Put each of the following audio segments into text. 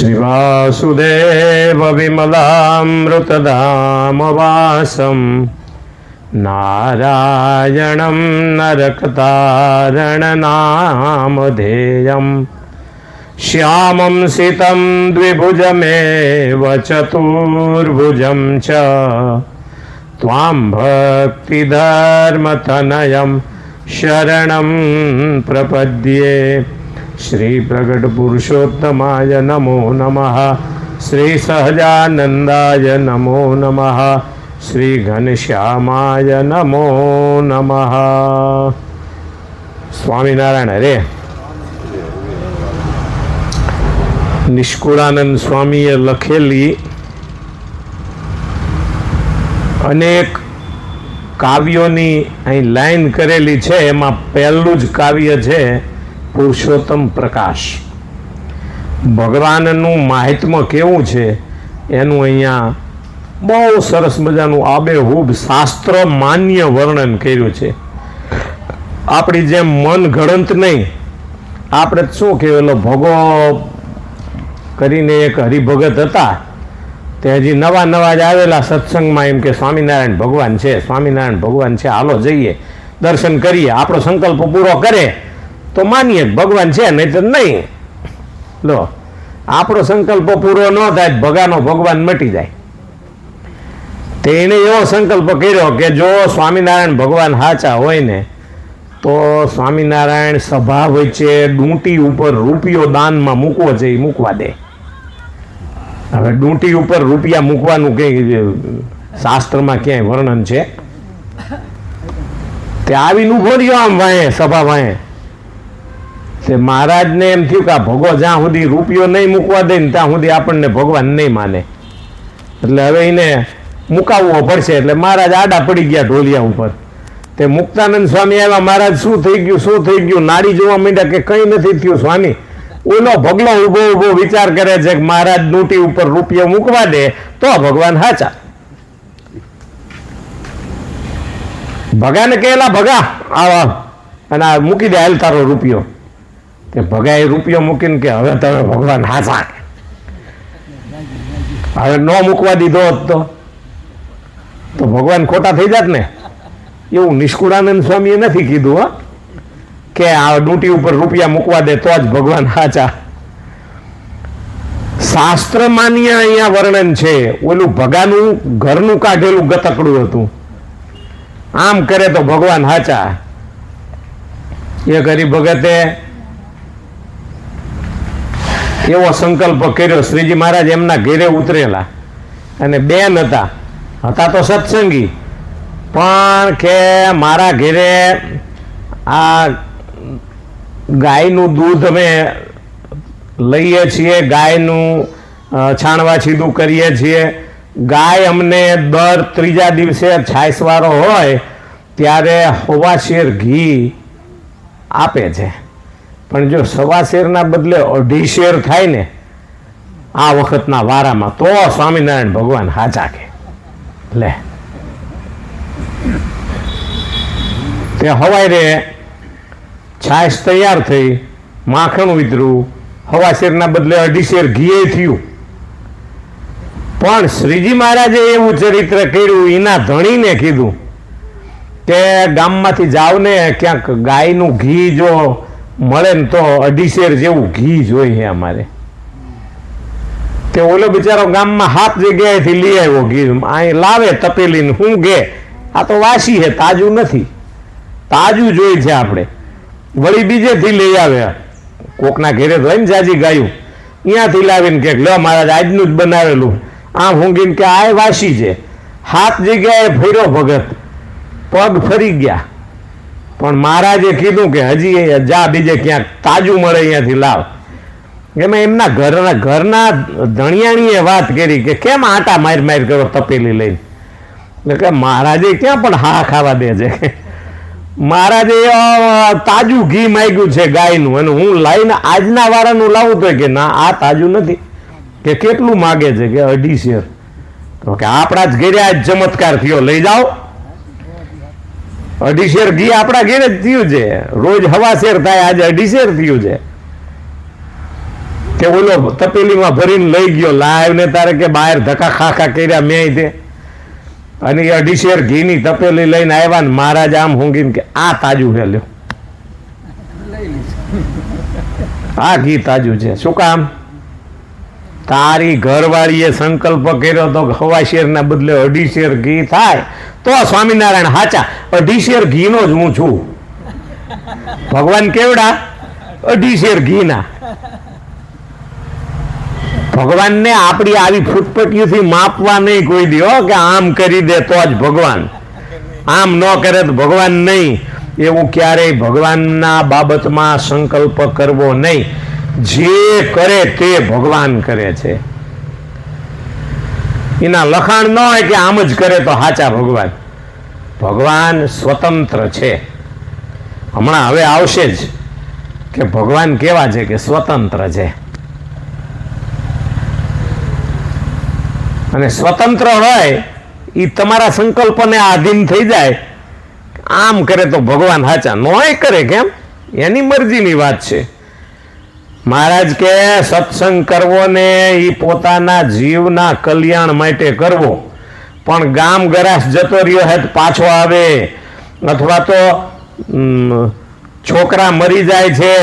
श्रीवासुदेव विमलामृतधामवासं नारायणं नरकतारणनामधेयं श्यामं सितं द्विभुजमेव चतुर्भुजं च त्वां भक्तिधर्मतनयं शरणं प्रपद्ये। श्री प्रगट पुरुषोत्तमाय नमो नमः। श्री सहजानंदाय नमो नमः। श्री घनश्यामाय नमो नमः। स्वामीनारायण हरे। निष्कुळानंद स्वामीए लखेली अनेक काव्योनी અહીં લાઈન કરેલી છે, એમાં પહેલું જ કાવ્ય છે પુરુષોત્તમ પ્રકાશ. ભગવાનનું મહાત્મ્ય કેવું છે એનું અહીંયા બહુ સરસ મજાનું આબેહૂબ શાસ્ત્ર માન્ય વર્ણન કર્યું છે. આપણી જેમ મન ઘડંત નહીં. આપણે શું કહેવાયેલો ભોગો કરીને એક હરિભગત હતા, તે હજી નવા નવા જ આવેલા સત્સંગમાં એમ કે સ્વામિનારાયણ ભગવાન છે, સ્વામિનારાયણ ભગવાન છે, હાલો જઈએ દર્શન કરીએ, આપણો સંકલ્પ પૂરો કરે તો માનીએ ભગવાન છે, નહીં તો નહીં. લો, આપણો સંકલ્પ પૂરો ન થાય ભગાનો ભગવાન મટી જાય. તેણે એવો સંકલ્પ કર્યો કે જો સ્વામિનારાયણ ભગવાન સાચા હોય ને તો સ્વામિનારાયણ સભા વચ્ચે ડૂંટી ઉપર રૂપિયો દાનમાં મૂકવો છે, એ મૂકવા દે. હવે ડૂંટી ઉપર રૂપિયા મૂકવાનું કંઈ શાસ્ત્રમાં ક્યાંય વર્ણન છે? તે આવીને ઉભો રહ્યો આમ વાંહે, સભા વાંહે. તે મહારાજને એમ થયું કે આ ભગો જ્યાં સુધી રૂપિયો નહીં મૂકવા દે ને ત્યાં સુધી આપણને ભગવાન નહીં માને, એટલે હવે એને મુકાવવો પડશે. એટલે મહારાજ આડા પડી ગયા ઢોલિયા ઉપર. તે મુક્તાનંદ સ્વામી આવ્યા. મહારાજ શું થઈ ગયું, શું થઈ ગયું? નાડી જોવા માંડ્યા કે કંઈ નથી થયું સ્વામી. ઓલો ભગલો ઉભો ઉભો વિચાર કરે છે કે મહારાજ ડૂંટી ઉપર રૂપિયો મૂકવા દે તો ભગવાન સાચા. ભગાને કહેલા ભગા આવા અને આ મૂકી દે હાલ તારો રૂપિયો. તે ભગાએ રૂપિયો મૂકીને કે હવે તમે ભગવાન હાચા. હવે ન મૂકવા દીધો હોત તો ભગવાન ખોટા થઈ જાત ને. એવું નિષ્કુળાનંદ સ્વામીએ નથી કીધું હો કે આ ડૂંટી ઉપર રૂપિયા મૂકવા દે તો જ ભગવાન હાચા. શાસ્ત્ર માન્ય અહીંયા વર્ણન છે. ઓલું ભગાનું ઘરનું કાઢેલું ગતકડું હતું. આમ કરે તો ભગવાન હાચા. એક હરિભગતે એવો સંકલ્પ કર્યો. શ્રીજી મહારાજ એમના ઘેરે ઉતરેલા અને બેન હતા તો સત્સંગી, પણ કે મારા ઘેરે આ ગાયનું દૂધ અમે લઈએ છીએ, ગાયનું છાણવા છીદું કરીએ છીએ. ગાય અમને દર ત્રીજા દિવસે છાસવારો હોય ત્યારે સવા શેર ઘી આપે છે, પણ જો સવા શેરના બદલે 2.5 શેર થાય ને આ વખતના વારામાં તો સ્વામિનારાયણ ભગવાન હાચા કે. લે, તે હવારે છાશ તૈયાર થઈ, માખણ ઉતર્યું, સવા શેરના બદલે 2.5 શેર ઘી થયું. પણ શ્રીજી મહારાજે એવું ચરિત્ર કર્યું, એના ધણીને કીધું કે ગામમાંથી જાવ ને ક્યાંક ગાયનું ઘી જો મળે ને તો 2.5 શેર જેવું ઘી જોઈએ અમારે. તે ઓલો બિચારો ગામમાં 7 જગ્યાએથી લઈ આવ્યો ઘી. અહીં લાવે તપેલીને, હું ગે આ તો વાસી છે, તાજું નથી, તાજું જોઈ છે આપણે. વળી બીજેથી લઈ આવે, કોકના ઘેરે તો હોય ને જાજી ગાયું, અહીંયાથી લાવીને કે લો મહારાજ આજનું જ બનાવેલું. આમ ઊંઘીને કે આ વાસી છે. 7 જગ્યાએ ફર્યો ભગત, પગ ફરી ગયા. પણ મહારાજે કીધું કે હજી જા બીજે ક્યાંક તાજું મળે અહીંયાથી લાવ. એમાં એમના ઘરના ધણિયાણીએ વાત કરી કે કેમ આટા માર કરો તપેલી લઈને. એટલે કે મહારાજે ક્યાં પણ હા ખાવા દે છે. મહારાજે તાજું ઘી માંગ્યું છે ગાયનું, અને હું લાવીને આજના વાળાનું લાવું તો કે ના આ તાજું નથી. કે કેટલું માગે છે? કે 2.5 શેર. તો કે આપણા જ ઘેરે આજ ચમત્કાર થયો, લઈ જાઓ. 2.5 શેર ઘી આપણા ઘેરે જ થયું છે. રોજ સવા શેર થાય, આજે 2.5 શેર થયું છે. કે ઓલો તપેલીમાં ભરીને લઈ ગયો લાઈવ ને તારે કે બહાર ધક્કા ખાખા કર્યા મેં તે અને 2.5 શેર ઘીની તપેલી લઈને આવ્યા ને મહારાજ આમ ઊંઘીને કે આ તાજું છે લ્યો, આ ઘી તાજું છે. શું કામ? તારી ઘરવાળીએ સંકલ્પ કર્યો તો 1.25 શેરના બદલે 2.5 શેર ઘી થાય તો સ્વામિનારાયણ હાચા. 2.5 શેર ઘીનો જ હું છું. ભગવાન કેવડા? 2.5 શેર ઘીના. ભગવાનને આપણી આવી ફૂટપટીઓથી માપવા નહીં કોઈ દો કે આમ કરી દે તો જ ભગવાન, આમ ન કરે તો ભગવાન નહીં. એવું ક્યારેય ભગવાનના બાબતમાં સંકલ્પ કરવો નહીં. જે કરે તે ભગવાન કરે છે. એના લખાણ ન હોય કે આમ જ કરે તો સાચા ભગવાન. ભગવાન સ્વતંત્ર છે. હમણાં હવે આવશે જ કે ભગવાન કેવા છે કે સ્વતંત્ર છે. અને સ્વતંત્ર હોય એ તમારા સંકલ્પને આધીન થઈ જાય. આમ કરે તો ભગવાન સાચા, નોય કરે કેમ? એની મરજીની વાત છે. મહારાજ કે સત્સંગ કરવો ને એ પોતાના જીવના કલ્યાણ માટે કરવો, પણ ગામ ગરાસ જતો રહ્યો હે પાછો આવે, અથવા તો છોકરા મરી જાય છે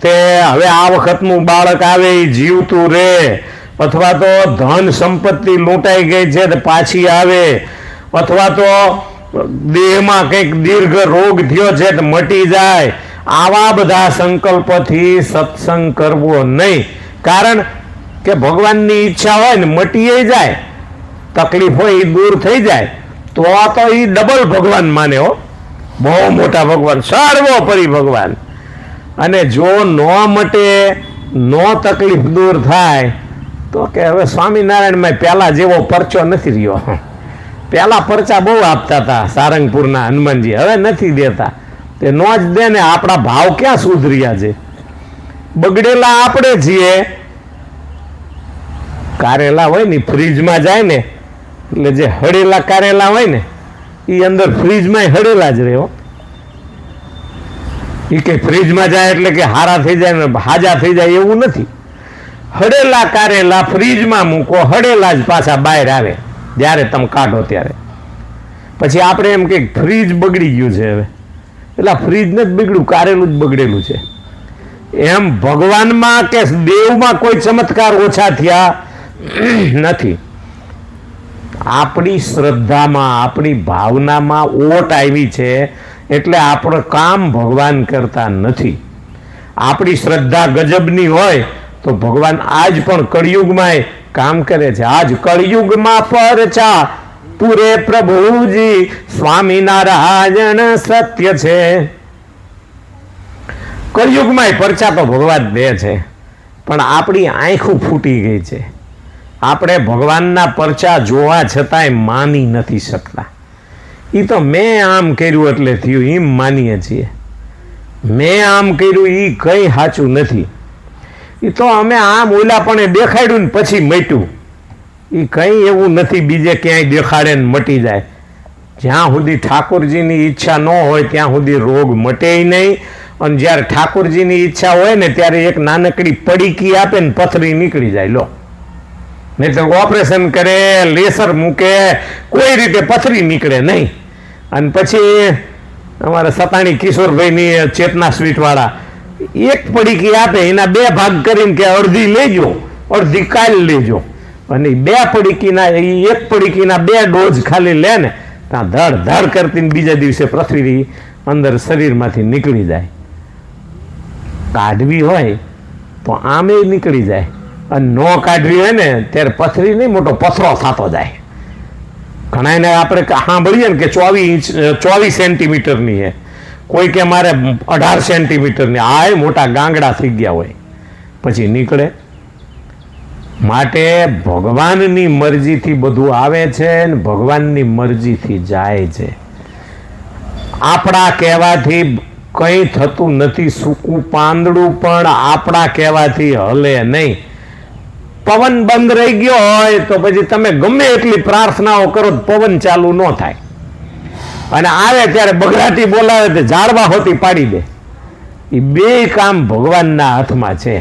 તે હવે આ વખતનું બાળક આવે એ જીવતું રહે, અથવા તો ધન સંપત્તિ લૂંટાઈ ગઈ છે તો પાછી આવે, અથવા તો દેહમાં કંઈક દીર્ઘ રોગ થયો છે તો મટી જાય. આવા બધા સંકલ્પથી સત્સંગ કરવો નહીં. કારણ કે ભગવાનની ઈચ્છા હોય ને મટી જાય, તકલીફ હોય એ દૂર થઈ જાય તો એ ડબલ ભગવાન માને હો, બહુ મોટા ભગવાન, સર્વોપરી ભગવાન. અને જો નો મટે, નો તકલીફ દૂર થાય તો કે હવે સ્વામિનારાયણમાં પહેલા જેવો પરચો નથી રહ્યો. પહેલા પરચા બહુ આપતા હતા સારંગપુરના હનુમાનજી, હવે નથી દેતા. તે નો જ દે ને. આપણા ભાવ ક્યાં સુધર્યા છે? બગડેલા આપણે છીએ. કારેલા હોય ને ફ્રીજમાં જાય ને એટલે જે હળેલા કારેલા હોય ને એ અંદર ફ્રીજમાં હળેલા જ રહે. એ કે ફ્રીજમાં જાય એટલે કે હારા થઈ જાય ને હાજા થઈ જાય એવું નથી. હળેલા કારેલા ફ્રીજમાં મૂકો, હળેલા જ પાછા બહાર આવે જ્યારે તમે કાઢો ત્યારે. પછી આપણે એમ કે ફ્રીજ બગડી ગયું છે હવે, એટલે ફ્રીજ ને જ બગડ્યું, કારેલું જ બગડેલું છે. એમ ભગવાનમાં કે દેવમાં કોઈ ચમત્કાર ઓછા થયા નથી. આપણી શ્રદ્ધામાં, આપણી ભાવનામાં ઓટ આવી છે એટલે આપણું કામ ભગવાન કરતા નથી. આપણી શ્રદ્ધા ગજબની હોય તો ભગવાન આજ પણ કળિયુગમાં કામ કરે છે. આજ કળિયુગમાં પરચા પૂરે પ્રભુજી, સ્વામિનારાયણ સત્ય છે. કળિયુગમાં પરચા તો ભગવાન દે છે, પણ આપણી આંખો ફૂટી ગઈ છે. આપણે ભગવાનના પરચા જોવા છતાંય માની નથી શકતા. એ તો મેં આમ કર્યું એટલે થયું એમ માનીએ છીએ. મેં આમ કર્યું એ કંઈ સાચું નથી. એ તો અમે આમ ઓલાપણે દેખાડ્યું ને પછી મટ્યું. એ કંઈ એવું નથી બીજે ક્યાંય દેખાડે ને મટી જાય. જ્યાં સુધી ઠાકોરજીની ઈચ્છા ન હોય ત્યાં સુધી રોગ મટે નહીં. અને જ્યારે ઠાકોરજીની ઈચ્છા હોય ને ત્યારે એક નાનકડી પડીકી આપે ને પથરી નીકળી જાય. લો, નહીં તો ઓપરેશન કરે, લેસર મૂકે, કોઈ રીતે પથરી નીકળે નહીં. અને પછી અમારા સતાણી કિશોરભાઈની ચેતના સ્વીટવાળા એક પડીકી આપે, એના 2 ભાગ કરીને કે અડધી લેજો, અડધી કાલ લેજો. અને 2 પડીકીના, એક પડીકીના 2 ડોઝ ખાલી લે ને ત્યાં ધડ ધડ કરતી બીજા દિવસે પથરી અંદર શરીરમાંથી નીકળી જાય. કાઢવી હોય તો આમે નીકળી જાય, અને ન કાઢવી હોય ને ત્યારે પથરી નહીં, મોટો પથરો થતો જાય. ઘણાને આપણે સાંભળીએ ને કે 24 સેન્ટીમીટરની છે, કોઈ કે મારે 18 સેન્ટીમીટરની. આ મોટા ગાંગડા થઈ ગયા હોય પછી નીકળે. માટે ભગવાનની મરજીથી બધું આવે છે ને ભગવાનની મરજીથી જાય છે. આપણા કહેવાથી કંઈ થતું નથી. સૂકું પાંદડું પણ આપણા કહેવાથી હલે નહીં. પવન બંધ રહી ગયો હોય તો પછી તમે ગમે એટલી પ્રાર્થનાઓ કરો પવન ચાલુ ન થાય. અને આવે ત્યારે બગડાટી બોલાવે તે ઝાડવા હોતી પાડી દે. એ 2 કામ ભગવાનના હાથમાં છે.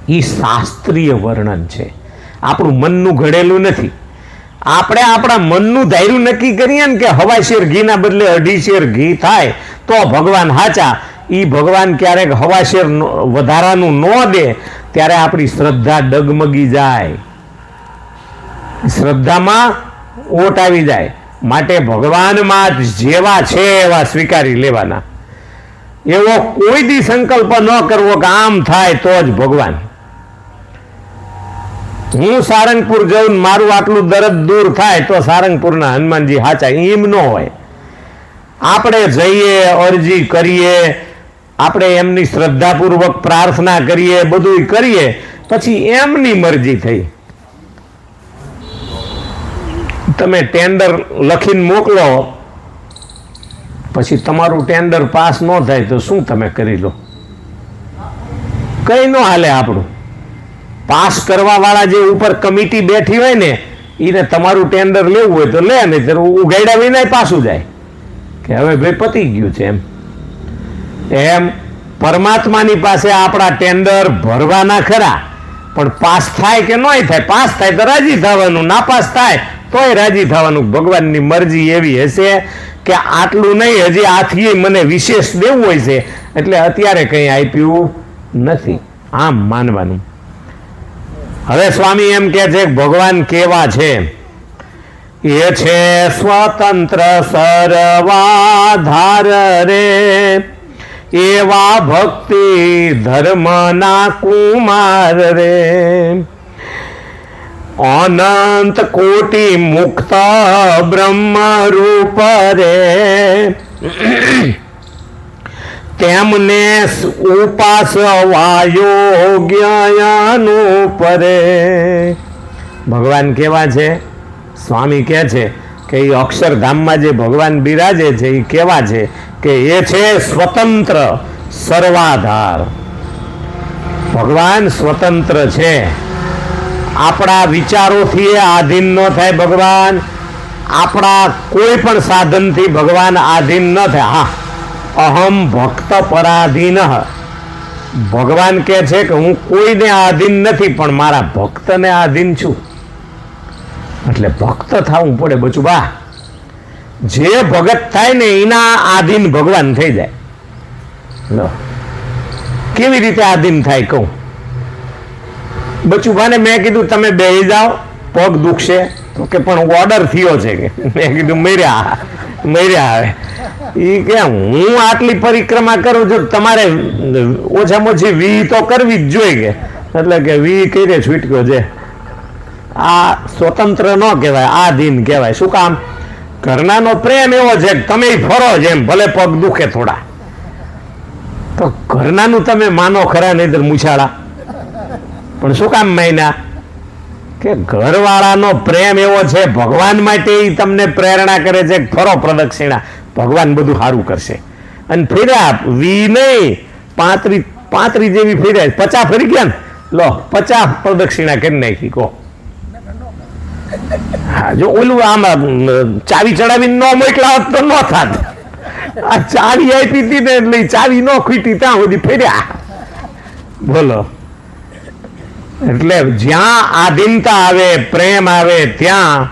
એ શાસ્ત્રીય વર્ણન છે, આપણું મનનું ઘડેલું નથી. આપણે આપણા મનનું ધાર્યું નક્કી કરીએ ને કે હવા શેર ઘીના બદલે 2.5 શેર ઘી થાય તો ભગવાન હાચા. એ ભગવાન ક્યારેક હવા શેર વધારાનું ન દે ત્યારે આપણી શ્રદ્ધા ડગમગી જાય, શ્રદ્ધામાં ઓટ આવી જાય. માટે ભગવાનમાં જેવા છે એવા સ્વીકારી લેવાના. એવો કોઈ દી સંકલ્પ ન કરવો કે આમ થાય તો જ ભગવાન. હું સારંગપુર જઉં, મારું આટલું દર્દ દૂર થાય તો સારંગપુરના હનુમાનજી હાચા, એમ ન હોય. આપણે જઈએ, અરજી કરીએ, આપણે એમની શ્રદ્ધાપૂર્વક પ્રાર્થના કરીએ, બધું કરીએ, પછી એમની મરજી થઈ. તમે ટેન્ડર લખીને મોકલો, પછી તમારું ટેન્ડર પાસ ન થાય તો શું તમે કરી લો? કઈ ન હાલે. આપણું પાસ કરવા વાળા જે ઉપર કમિટી બેઠી હોય ને એને તમારું ટેન્ડર લેવું હોય તો લે, નહીં તો ઉગાડ્યા વિના પાછું જાય કે હવે ભાઈ પતી ગયું છે. એમ પરમાત્માની પાસે આપણા ટેન્ડર ભરવાના ખરા, પણ પાસ થાય કે ન થાય. પાસ થાય તો રાજી થવાનું, ના પાસ થાય તોય રાજી થવાનું. ભગવાનની મરજી એવી હશે કે આટલું નહીં, હજી આથી મને વિશેષ દેવું હોય છે એટલે અત્યારે કંઈ આપ્યું નથી, આમ માનવાનું. હવે સ્વામી એમ કે છે ભગવાન કેવા છે? એ છે સ્વતંત્ર સર્વાધાર રે, એવા ભક્તિ ધર્મના કુમાર રે, અનંત કોટી મુક્ત બ્રહ્મ રૂપ રે, તેમને ઉપાસવા યોગ્ય પરે. ભગવાન કેવા છે? સ્વામી કહે છે કે એ અક્ષરધામમાં જે ભગવાન બિરાજે છે એ કેવા છે કે એ છે સ્વતંત્ર સર્વાધાર. ભગવાન સ્વતંત્ર છે, આપણા વિચારોથી એ આધીન ન થાય. ભગવાન આપણા કોઈ પણ સાધનથી ભગવાન આધીન ન થાય. હા, અહમ ભક્ત પરાધીન. ભગવાન કહે છે કે હું કોઈને આધીન નથી પણ મારા ભક્તને આધીન છું. એટલે ભક્ત થવું પડે બચુબા. જે ભગત થાય ને એના આધીન ભગવાન થઈ જાય. લો કેવી રીતે આધીન થાય કહું. બચુભાને મેં કીધું તમે બેસી જાઓ, પગ દુખશે તો કે પણ ઓર્ડર થયો છે કે. મેં કીધું મર્યા આવે. એ કે હું આટલી પરિક્રમા કરું છું, તમારે ઓછામાં ઓછી 20 તો કરવી જ જોઈએ કે. એટલે કે 20 કરીને છૂટક્યો છે. આ સ્વતંત્ર ન કહેવાય, આધીન કહેવાય. શું કામ? ઘરનાનો પ્રેમ એવો છે કે તમે ફરો જ એમ, ભલે પગ દુખે થોડા તો ઘરનાનું તમે માનો ખરા, નહીં તો મૂછાળા. પણ શું કામ માન્યા? કે ઘરવાળાનો પ્રેમ એવો છે ભગવાન માટે, એ તમને પ્રેરણા કરે છે ફરો પ્રદક્ષિણા, ભગવાન બધું સારું કરશે. અને ફેર્યા 20 નહીં 35 જેવી ફેર્યા, 50 ફરી ગયા ને. લો 50 પ્રદક્ષિણા કરી નાખી કહો. હા, જો ઓલું આમાં ચાવી ચડાવીને ન મોકલા હોત તો ન થાત. આ ચાવી આપી હતી ને એટલે ચાવી ન ખૂટી ત્યાં સુધી ફેર્યા. બોલો. એટલે જ્યાં આધીનતા આવે, પ્રેમ આવે, ત્યાં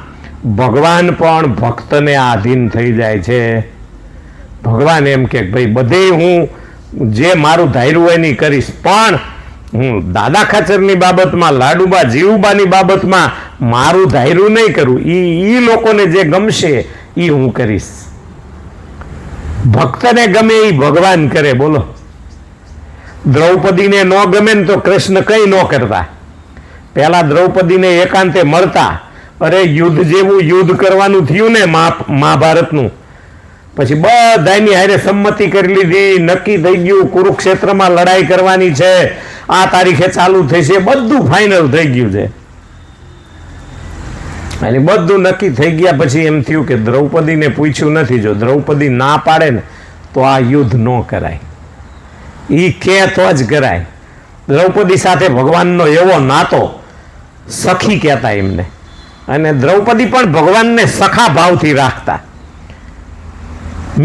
ભગવાન પણ ભક્તને આધીન થઈ જાય છે. ભગવાન એમ કે ભાઈ બધે હું જે મારું ધાર્યું હોય નહીં કરીશ, પણ હું દાદા ખાચરની બાબતમાં, લાડુબા જીવુબાની બાબતમાં મારું ધાર્યું નહીં કરું. એ લોકોને જે ગમશે એ હું કરીશ. ભક્તને ગમે એ ભગવાન કરે. બોલો. દ્રૌપદીને ન ગમે ને તો કૃષ્ણ કંઈ ન કરતા. પહેલા દ્રૌપદીને એકાંતે મળતા, અરે યુદ્ધ જેવું યુદ્ધ કરવાનું થયું ને મહાભારતનું, પછી બધાની હારે સંમતિ કરી લીધી, નક્કી થઈ ગયું કુરુક્ષેત્રમાં લડાઈ કરવાની છે, આ તારીખે ચાલુ થશે, બધું ફાઇનલ થઈ ગયું છે. અને બધું નક્કી થઈ ગયા પછી એમ થયું કે દ્રૌપદીને પૂછ્યું નથી, જો દ્રૌપદી ના પાડે ને તો આ યુદ્ધ ન કરાય, એ કે તો જ કરાય. દ્રૌપદી સાથે ભગવાનનો એવો નાતો, સખી કહેતા એમને. અને દ્રૌપદી પણ ભગવાનને સખા ભાવથી રાખતા,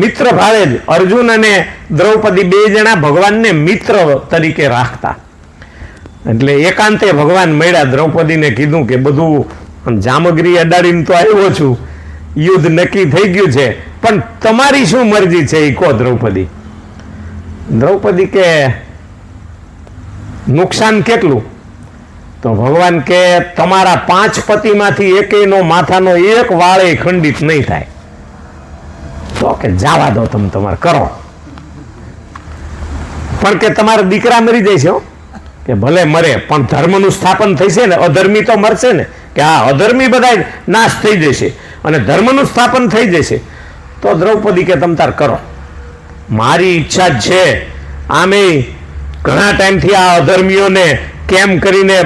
મિત્ર ભાવે જ. અર્જુન અને દ્રૌપદી બે જણા ભગવાનને મિત્ર તરીકે રાખતા. એટલે એકાંતે ભગવાન મળ્યા, દ્રૌપદીને કીધું કે બધું જામગરી અડાડીને તો આવ્યો છું, યુદ્ધ નક્કી થઈ ગયું છે, પણ તમારી શું મરજી છે એ કહો દ્રૌપદી. દ્રૌપદી કે નુકસાન કેટલું? તો ભગવાન કે તમારા 5 પતિમાંથી એકેયનો માથાનો એક વાળ ખંડિત નહીં થાય. તો કે જવા દો, તમે તમારે કરો, પણ કે તમારા દીકરા મરી જાય છે. કે ભલે મરે, પણ ધર્મનું સ્થાપન થશે ને, અધર્મી તો મરશે ને. કે હા, અધર્મી બધા નાશ થઈ જશે અને ધર્મનું સ્થાપન થઈ જશે. તો દ્રૌપદી કે તમ તાર કરો, મારી ઈચ્છા જ છે. આમે ઘણા ટાઈમથી આ અધર્મીઓને કેમ કરીને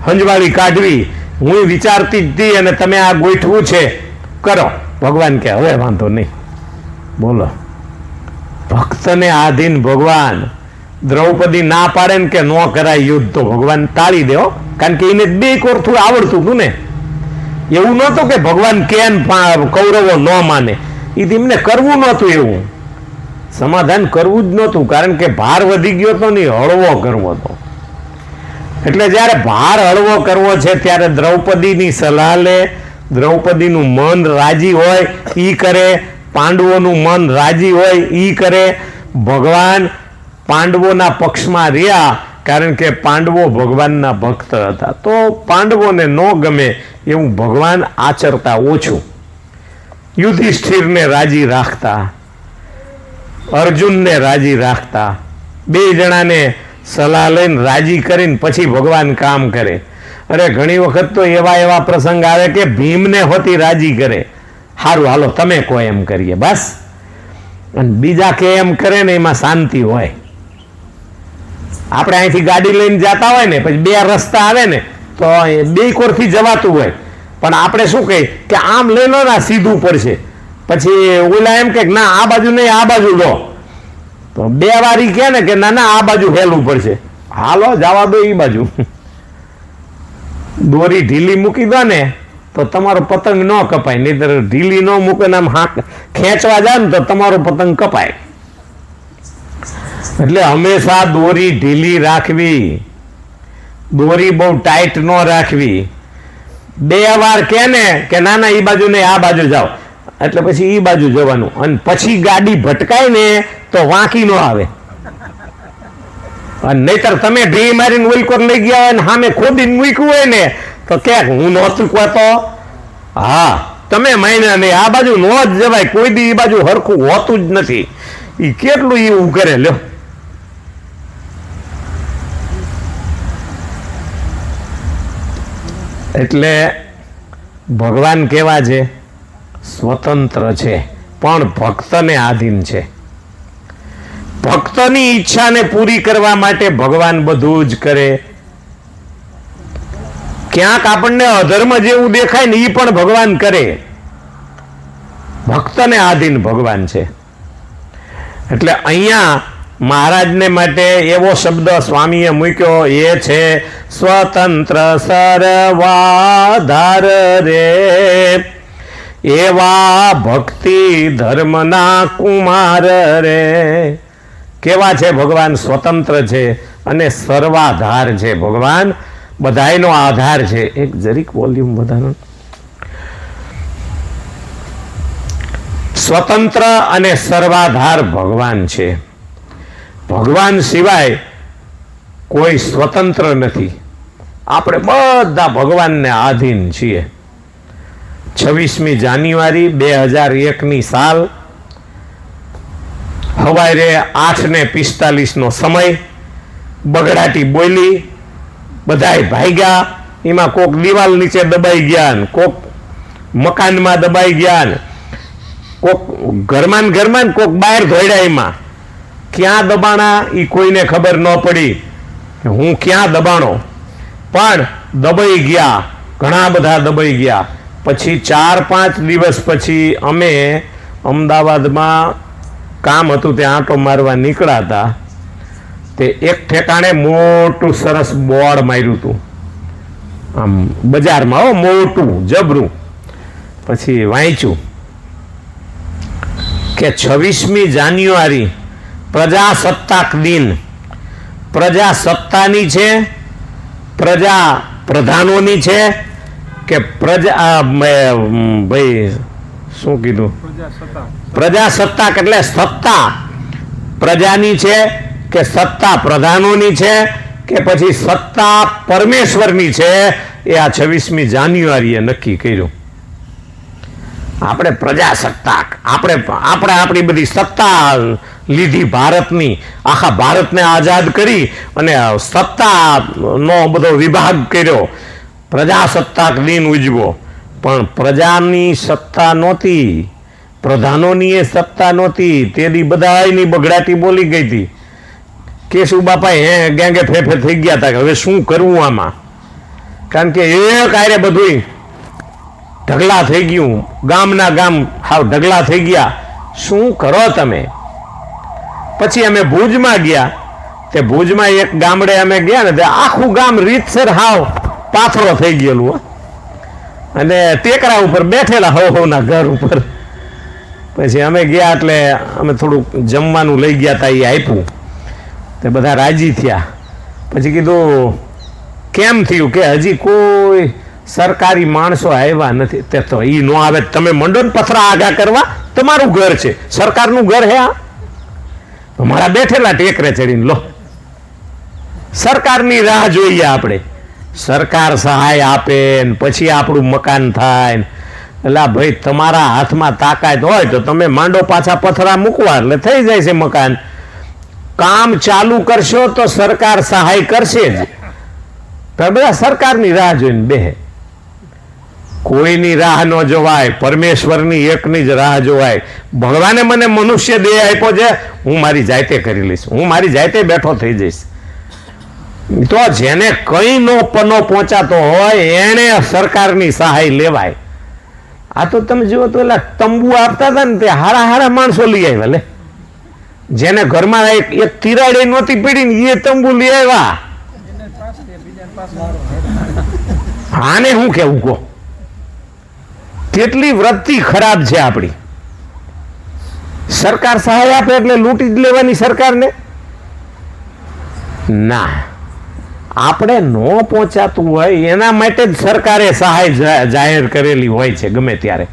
હંજવાળી કાઢવી હું વિચારતી જ હતી, અને તમે આ ગોઠવું છે, કરો. ભગવાન કે હવે વાંધો નહીં. બોલો, ભક્તને આધીન ભગવાન. દ્રૌપદી ના પાડે ને કે ન કરાય યુદ્ધ, તો ભગવાન ટાળી દે. કારણ કે એને 2 કોરથું આવડતું હતું ને. એવું નહોતું કે ભગવાન કે કૌરવો ન માને, એમને કરવું નહોતું, એવું સમાધાન કરવું જ નહોતું. કારણ કે ભાર વધી ગયો હતો ને, હળવો કરવો હતો. એટલે જ્યારે ભાર હળવો કરવો છે ત્યારે દ્રૌપદીની સલાહ લે, દ્રૌપદીનું મન રાજી હોય ઈ કરે, પાંડવોનું મન રાજી હોય ઈ કરે. ભગવાન પાંડવોના પક્ષમાં રહ્યા, કારણ કે પાંડવો ભગવાનના ભક્ત હતા. તો પાંડવોને ન ગમે એવું ભગવાન આચરતા ઓછું. યુધિષ્ઠિરને રાજી રાખતા, અર્જુનને રાજી રાખતા, 2 જણાને સલાહ લઈને રાજી કરીને પછી ભગવાન કામ કરે. અરે ઘણી વખત તો એવા પ્રસંગ આવે કે ભીમને હોતી રાજી કરે, સારું હાલો તમે કહો એમ કરીએ, બસ. અને બીજા કે એમ કરે ને એમાં શાંતિ હોય. આપણે અહીંથી ગાડી લઈને જતા હોય ને, પછી 2 રસ્તા આવે ને, તો 2 કોરથી જવાતું હોય, પણ આપણે શું કહીએ કે આમ લઈ લો ને, સીધું પડશે. પછી ઓલા એમ કે ના આ બાજુ નહીં, આ બાજુ લો. તો 2 વારી કહે ને કે ના ના આ બાજુ હેલવું પડશે, હાલો જવા દો એ બાજુ. દોરી ઢીલી મૂકી દો ને તો તમારો પતંગ ન કપાય, નહીતર ઢીલી ન મૂકે ને આમ ખેંચવા જાય ને તો તમારો પતંગ કપાય. એટલે હંમેશા દોરી ઢીલી રાખવી, દોરી બહુ ટાઈટ ન રાખવી. 2 વાર કહે ને કે ના ના એ બાજુ નહીં, આ બાજુ જાઓ, એટલે પછી એ બાજુ જવાનું. અને પછી ગાડી ભટકાય ને તો વાંકી ન આવે. અને નહીતર તમે ઢી મારીને ઉલકોર લઈ ગયા હોય ને સામે ખોદીને મૂક્યું હોય ને તો ક્યાંક હું નહોતું કહેતો. હા, તમે માન્યા નહીં, આ બાજુ ન જ જવાય, કોઈ દી એ બાજુ હરખું હોતું જ નથી. એ કેટલું એવું કરે લ્યો. એટલે ભગવાન કેવા છે? સ્વતંત્ર છે, પણ ભક્તને આધીન છે. ભક્તની ઈચ્છાને પૂરી કરવા માટે ભગવાન બધું જ કરે. ક્યાંક આપણને અધર્મ જેવું દેખાય ને એ પણ ભગવાન કરે. ભક્તને આધીન ભગવાન છે. એટલે અહીંયા મહારાજને માટે એવો શબ્દ સ્વામીએ મૂક્યો, એ છે સ્વતંત્ર સર્વાધાર રે, એવા ભક્તિ ધર્મના કુમાર રે. કેવા છે ભગવાન? સ્વતંત્ર છે અને સર્વાધાર છે. ભગવાન બધાયનો આધાર છે. એક જરીક વોલ્યુમ બધાનો. સ્વતંત્ર અને સર્વાધાર ભગવાન છે. ભગવાન સિવાય કોઈ સ્વતંત્ર નથી. આપણે બધા ભગવાનને આધીન છીએ. 26મી જાન્યુઆરી 2001ની સાલ, સવારે 8:45નો સમય. બગડાટી બોલી, બધાય ભાગ્યા. એમાં કોક દિવાલ નીચે દબાઈ ગયા ને કોક મકાનમાં દબાઈ ગયા ને કોક ઘરમાં ને કોક બહાર ધોડ્યા. એમાં ક્યાં દબાણા એ કોઈને ખબર ન પડી કે હું ક્યાં દબાણો, પણ દબાઈ ગયા, ઘણા બધા દબાઈ ગયા. પછી 4-5 દિવસ પછી અમે અમદાવાદમાં કામ હતું ત્યાં આંટો મારવા નીકળ્યા હતા. તે એક ઠેકાણે મોટું સરસ બોર્ડ માર્યું હતું, આમ બજારમાં, મોટું જબરું. પછી વાંચ્યું કે 26મી જાન્યુઆરી પ્રજાસત્તાક દિન. પ્રજાસત્તાની છે પ્રજા પ્રધાનોની છે કે પ્રજા ભાઈ શું કીધું પ્રજાસત્તાક એટલે સત્તા પ્રજાની છે કે સત્તા પ્રધાનોની છે કે પછી સત્તા પરમેશ્વરની છે એ આ 26મી જાન્યુઆરીએ નક્કી કર્યું. આપણે પ્રજાસત્તાક આપણે આપણી બધી સત્તા લીધી ભારતની, આખા ભારતને આઝાદ કરી અને સત્તાનો બધો વિભાગ કર્યો, પ્રજાસત્તાક દિન ઉજવો. પણ પ્રજાની સત્તા નહોતી, પ્રધાનોની એ સત્તા નહોતી. તેદી બધાની બગડાટી બોલી ગઈ હતી. કેશુબાપા ગેંગે ફેફે થઈ ગયા હતા કે હવે શું કરવું આમાં, કારણ કે એક આરે બધું ઢગલા થઈ ગયું, ગામના ગામ હાવ ઢગલા થઈ ગયા. શું કરો તમે? પછી અમે ભુજમાં ગયા. તે ભુજમાં એક ગામડે અમે ગયા ને, તે આખું ગામ રીતસર હાવ પાથરો થઈ ગયેલું, અને ટેકરા ઉપર બેઠેલા હોના ઘર ઉપર. પછી અમે ગયા એટલે અમે થોડુંક જમવાનું લઈ ગયા હતા, એ આપ્યું. તે બધા રાજી થયા. પછી કીધું કેમ થયું? કે હજી કોઈ સરકારી માણસો આવ્યા નથી. તે તો એ ન આવે, તમે મંડો ને પથરા આગા કરવા, તમારું ઘર છે, સરકારનું ઘર હે આ? મારા બેઠેલા ટેકરે ચડીને લો, સરકારની રાહ જોઈએ આપણે. સરકાર સહાય આપે ને પછી આપણું મકાન થાય. એટલે ભાઈ તમારા હાથમાં તાકાત હોય તો તમે માંડો પાછા પથરા મૂકવા એટલે થઈ જાય છે મકાન. કામ ચાલુ કરશો તો સરકાર સહાય કરશે જ. બધા સરકારની રાહ જોઈને બેહે. કોઈની રાહ ન જોવાય, પરમેશ્વરની એકની જ રાહ જોવાય. ભગવાને મને મનુષ્ય દેહ આપ્યો છે, હું મારી જાતે કરી લઈશ, હું મારી જાતે બેઠો થઈ જઈશ. તો જેને કઈ નો પનો પહોંચાતો હોય એને સરકારની સહાય લેવાય. આ તો તમે જુઓ તો એલા તંબુ આપતા હતા ને, તે હારા હારા માણસો લઈ આવ્યા. લે, જેને ઘરમાં એક તિરાડે નહોતી પડી ને એ તંબુ લઈ આવ્યા. આને હું કેવું કહો? કેટલી વૃત્તિ ખરાબ છે આપણી. સરકાર સહાય આપે એટલે લૂંટી જ લેવાની સરકારને? ના, આપણે ન પહોંચાતું હોય એના માટે જ સરકારે સહાય જાહેર કરેલી હોય છે ગમે ત્યારે.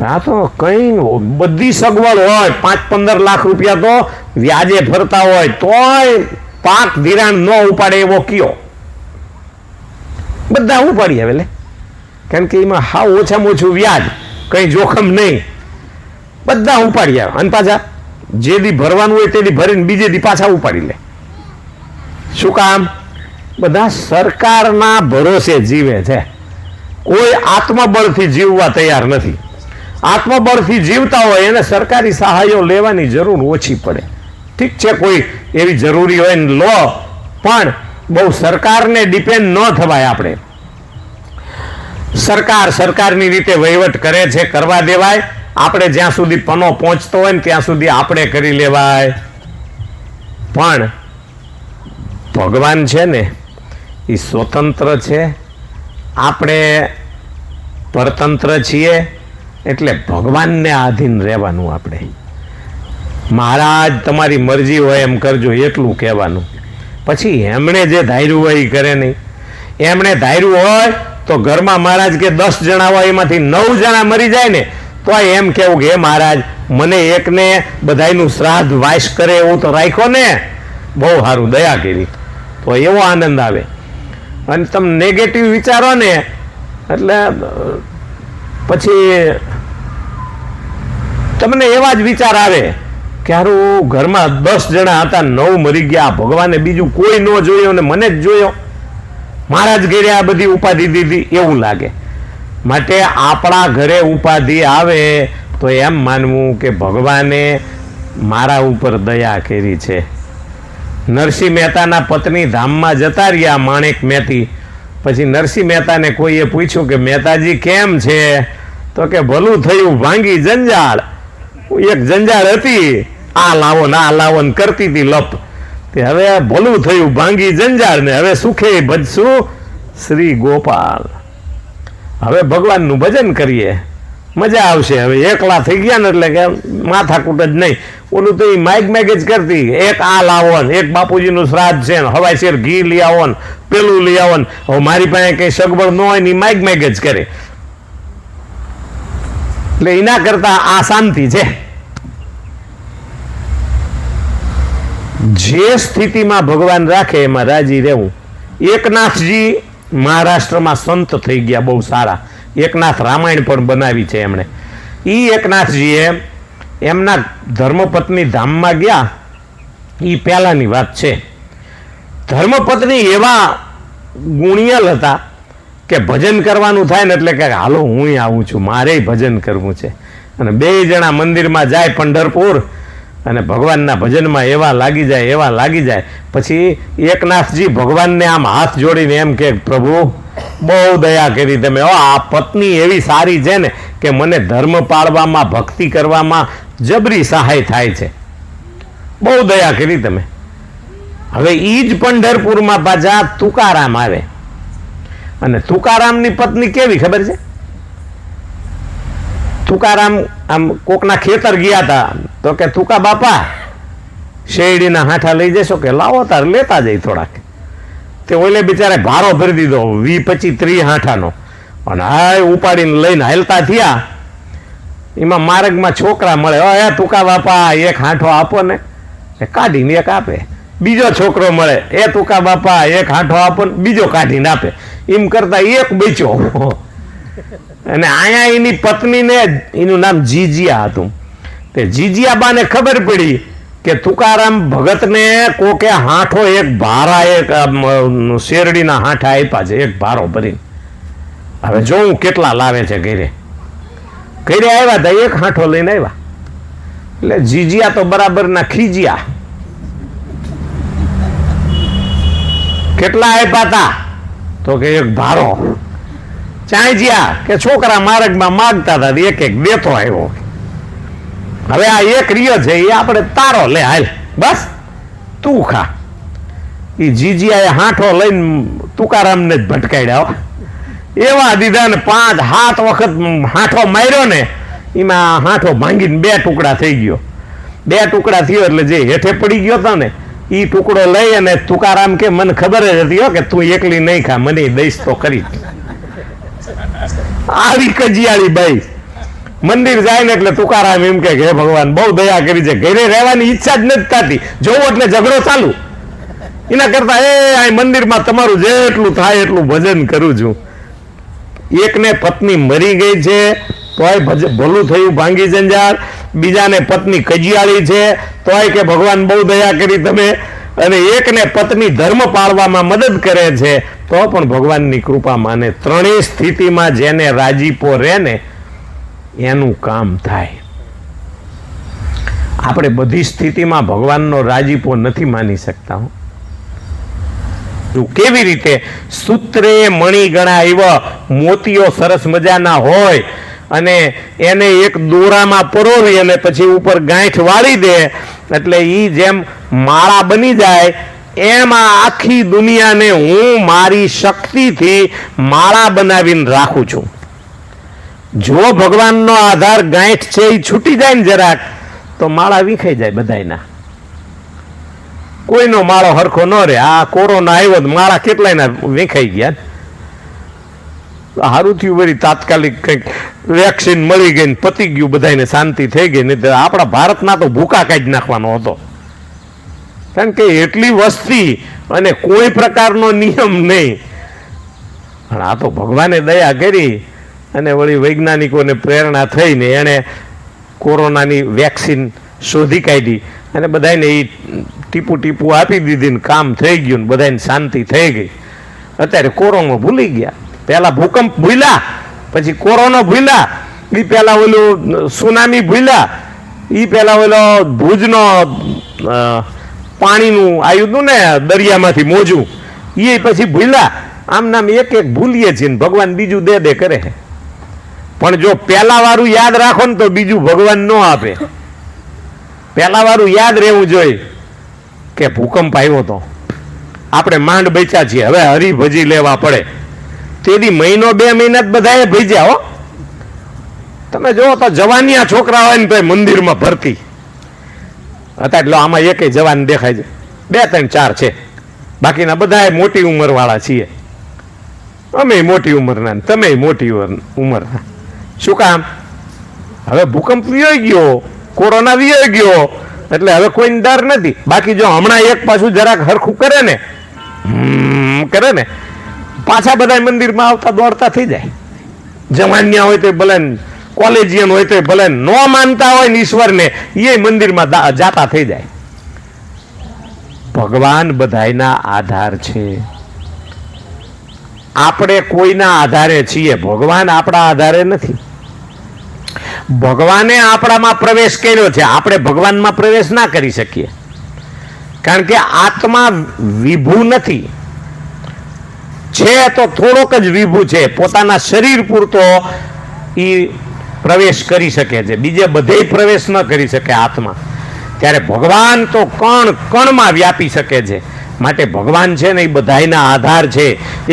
આ તો કઈ બધી સગવડ હોય, 5-15 લાખ રૂપિયા તો વ્યાજે ફરતા હોય તોય પાક ધિરાણ ન ઉપાડે એવો કયો? બધા ઉપાડી આવે. લે, કારણ કે એમાં હાવ ઓછામાં ઓછું વ્યાજ, કઈ જોખમ નહીં, બધા ઉપાડી આવે. અને પાછા જે દી ભરવાનું હોય તે દી ભરીને બીજે દી પાછા ઉપાડી લે. શું કામ? બધા સરકારના ભરોસે જીવે છે, કોઈ આત્મબળથી જીવવા તૈયાર નથી. આત્મબળથી જીવતા હોય એને સરકારી સહાયો લેવાની જરૂર ઓછી પડે. ઠીક છે, કોઈ એવી જરૂરી હોય ને લો, પણ બહુ સરકારને ડિપેન્ડ ન થવાય. આપણે સરકારની રીતે વહીવટ કરે છે, કરવા દેવાય. આપણે જ્યાં સુધી પનો પહોંચતો હોય ને ત્યાં સુધી આપણે કરી લેવાય. પણ ભગવાન છે ને એ સ્વતંત્ર છે, આપણે પરતંત્ર છીએ. એટલે ભગવાનને આધીન રહેવાનું. આપણે મહારાજ તમારી મરજી હોય એમ કરજો એટલું કહેવાનું. પછી એમણે જે ધાર્યું હોય એ કરે નહીં. એમણે ધાર્યું હોય તો ઘરમાં મહારાજ કે 10 જણા હોય એમાંથી 9 જણા મરી જાય ને તો એમ કેવું કે હે મહારાજ મને એકને બધાયનું શ્રાદ્ધ વાસ કરે એવું તો રાખ્યો ને, બહુ સારું, દયા કરી. તો એવો આનંદ આવે. અને તમે નેગેટિવ વિચારો ને એટલે પછી તમને એવા જ વિચાર આવે કે હારું ઘરમાં 10 જણા હતા, 9 મરી ગયા, ભગવાને બીજું કોઈ ન જોયો ને મને જ જોયો, મહારાજ ઘરે આ બધી ઉપાધિ દીધી, એવું લાગે. માટે આપણા ઘરે ઉપાધિ આવે તો એમ માનવું કે ભગવાને મારા ઉપર દયા કરી છે. નરસિંહ મહેતાના પત્ની ધામમાં જતા રહ્યા, માણેક મહેતી. પછી નરસિંહ મહેતાને કોઈએ પૂછ્યું કે મહેતાજી કેમ છે? તો કે ભલું થયું, ભાંગી જંજાળ. એક જંજાળ હતી, આ લાવો ને આ લાવો ને કરતી હતી લપ. તે હવે ભલું થયું, ભાંગી જંજાળ ને હવે સુખે ભજશું શ્રી ગોપાલ. હવે ભગવાનનું ભજન કરીએ, મજા આવશે. હવે એકલા થઈ ગયા ને એટલે કે માથાકૂટ જ નહીં. ઓલું તો એ માઇક જ કરતી, એક આ લાવો ને, એક બાપુજીનું શ્રાદ્ધ છે ને, હવાઈ શેર ઘી લઈ આવો ને, પેલું લઈ આવો ને. હવે મારી પાસે કંઈ સગવડ ન હોય ને એ માઇક જ કરે. એટલે એના કરતા આ શાંતિ છે. જે સ્થિતિમાં ભગવાન રાખે એમાં રાજી રહેવું. એકનાથજી મહારાષ્ટ્રમાં સંત થઈ ગયા, બહુ સારા. એકનાથ રામાયણ પણ બનાવી છે એમણે. એ એકનાથજીએ એમના ધર્મપત્ની ધામમાં ગયા. એ પહેલાની વાત છે. ધર્મપત્ની એવા ગુણિયલ હતા કે ભજન કરવાનું થાય ને એટલે કે હાલો હું આવું છું, મારે ભજન કરવું છે. અને બે જણા મંદિરમાં જાય પંઢરપુર, અને ભગવાનના ભજનમાં એવા લાગી જાય. પછી એકનાથજી ભગવાનને આમ હાથ જોડીને એમ કે પ્રભુ બહુ દયા કરી તમે, આ પત્ની એવી સારી છે ને કે મને ધર્મ પાળવામાં, ભક્તિ કરવામાં જબરી સહાય થાય છે, બહુ દયા કરી તમે. હવે એ જ પંઢરપુરમાં પાછા તુકારામ આવે. અને તુકારામની પત્ની કેવી ખબર છે? તુકારામ આમ કોકના ખેતર ગયા હતા તો કે તુકા બાપા શેરડીના હાંઠા લઈ જશો? કે લાવો તાર લેતા જઈ થોડાક. તે ઓલે બિચારે ભારો ભરી દીધો 20, 25, 30 હાંઠાનો. અને હા ઉપાડીને લઈને હાલતા થયા. એમાં માર્ગમાં છોકરા મળે, હે તુકા બાપા એક હાંઠો આપો ને. એ કાઢીને એક આપે. બીજો છોકરો મળે, એ તુકા બાપા એક હાંઠો આપો ને, બીજો કાઢીને આપે. એમ કરતા એક બચ્યો. અને અહીંયા એની પત્નીને, એનું નામ જીજિયા હતું. તે જીજિયા બાને ખબર પડી કે તુકારામ ભગતને કોકે હાંઠો એક ભારા, એક શેરડીના હાંઠા આપ્યા છે, એક ભારો ભરીને. હવે જોઉં કેટલા લાવે છે ઘરે. ઘરે આવ્યા હતા, એક હાંઠો લઈને આવ્યા. એટલે જીજિયા તો બરાબરના ખીજિયા. કેટલા આપ્યા હતા? તો કે એક ભારો. ચાંજ્યા કે છોકરા માર્ગમાં માગતા હતા, એક એક દેતો આવ્યો. હવે આ એક રિયો છે, એ આપણે તારો લે, હાલ બસ તું ખા. એ જીજિયાએ હાંઠો લઈને તુકારામને જ ભટકાડ્યા. એવા દીધા ને 5-7 વખત હાંઠો માર્યો ને, એમાં હાંઠો ભાંગીને 2 ટુકડા થઈ ગયો. 2 ટુકડા થયો એટલે જે હેઠે પડી ગયો હતો ને, એ ટુકડો લઈ અને તુકારામ કે મને ખબર જ હતી કે તું એકલી નહીં ખા, મને દઈશ તો કરી. આવી કજિયાળી બાઈ. મંદિર જાય ને એટલે તુકારામ એમ કે હે ભગવાન બહુ દયા કરી છે, ઘરે રહેવાની ઈચ્છા જ નથી થતી, જોવો એટલે ઝઘડો ચાલુ. એના કરતા આ મંદિરમાં તમારું જેટલું થાય એટલું ભજન કરું છું. એકને પત્ની મરી ગઈ છે તોય ભલું થયું, ભાંગી જંજાર. બીજાને પત્ની કજિયાળી છે તોય કે ભગવાન બહુ દયા કરી તમે. અને એકને પત્ની ધર્મ પાળવામાં મદદ કરે છે તો પણ ભગવાનની કૃપા માને. ત્રણેય સ્થિતિમાં જેને રાજીપો રહે ને એનું કામ થાય. આપણે બધી સ્થિતિમાં ભગવાનનો રાજીપો નથી માની શકતા. કેવી રીતે? સૂત્રે મણી ગણાય, મોતીઓ સરસ મજાના હોય અને એને એક દોરામાં પરોવી અને પછી ઉપર ગાંઠ વાળી દે એટલે એ જેમ માળા બની જાય એમ આ આખી દુનિયાને હું મારી શક્તિથી માળા બનાવીને રાખું છું. જો ભગવાનનો આધાર ગાંઠ છે એ છૂટી જાય ને જરાક તો માળા વિખાઈ જાય બધાયના. કોઈનો માળો હરખો ન રહે. આ કોરોના આવ્યો તો માળા કેટલાયના વિખાઈ ગયા. સારું થયું વળી તાત્કાલિક કંઈક વેક્સિન મળી ગઈ ને પતી ગયું, બધાને શાંતિ થઈ ગઈ. નહીં તો આપણા ભારતના તો ભૂકા કાઢી નાખવાનો હતો. કારણ કે એટલી વસ્તી અને કોઈ પ્રકારનો નિયમ નહીં. પણ આ તો ભગવાને દયા કરી અને વળી વૈજ્ઞાનિકોને પ્રેરણા થઈને એણે કોરોનાની વેક્સિન શોધી કાઢી અને બધાને એ ટીપું આપી દીધી ને કામ થઈ ગયું ને બધાને શાંતિ થઈ ગઈ. અત્યારે કોરોના ભૂલી ગયા. પહેલા ભૂકંપ ભૂલ્યા, પછી કોરોના ભૂલ્યા, એ પહેલા ઓલું સુનામી ભૂલ્યા, એ પહેલા ઓલો ભુજનો પાણીનું આવ્યું હતું ને દરિયામાંથી મોજું, એ પછી ભૂલ્યા. આમ નામ એક એક ભૂલીએ છીએ ને ભગવાન બીજું દે કરે. પણ જો પહેલા વાળું યાદ રાખો ને તો બીજું ભગવાન ન આપે. પહેલા વાળું યાદ રહેવું જોઈએ કે ભૂકંપ આવ્યો તો આપણે માંડ બચ્યા છીએ, હવે હરીભજી લેવા પડે. તેથી 1-2 મહિના જ બધાએ ભજ્યા હો. તમે જો તો જવાનિયા છોકરા હોય ને તો મંદિરમાં ભરતી હતા, એટલે આમાં એકેય જવાન દેખાય છે, 2 3 4 છે, બાકીના બધા મોટી ઉંમરવાળા છીએ. અમે મોટી ઉંમરના, તમે મોટી ઉંમરના. શું કામ? હવે ભૂકંપ વિયો ગયો, કોરોના વિયો ગયો, એટલે હવે કોઈને ડર નથી. બાકી જો હમણાં એક પાછું જરાક હરખું કરે ને પાછા બધા મંદિરમાં આવતા દોડતા થઈ જાય. જવાનિયા હોય તો ભલે, કોલેજિયન હોય તો ભલે, ન માનતા હોય ને ઈશ્વરને, એ મંદિરમાં જાતા થઈ જાય. ભગવાન બધાયના આધાર છે. આપણે કોઈના આધારે છીએ, ભગવાન આપણા આધારે નથી. ભગવાને આપણામાં પ્રવેશ કર્યો છે, આપણે ભગવાનમાં પ્રવેશ ના કરી શકીએ, કારણ કે આત્મા વિભુ નથી. છે તો થોડોક જ વિભુ છે, પોતાના શરીર પૂરતો એ પ્રવેશ કરી શકે છે, બીજે બધે પ્રવેશ ન કરી શકે આત્મા. ત્યારે ભગવાન તો કણ કણમાં વ્યાપી શકે છે. માટે ભગવાન છે ને એ બધાયના આધાર છે.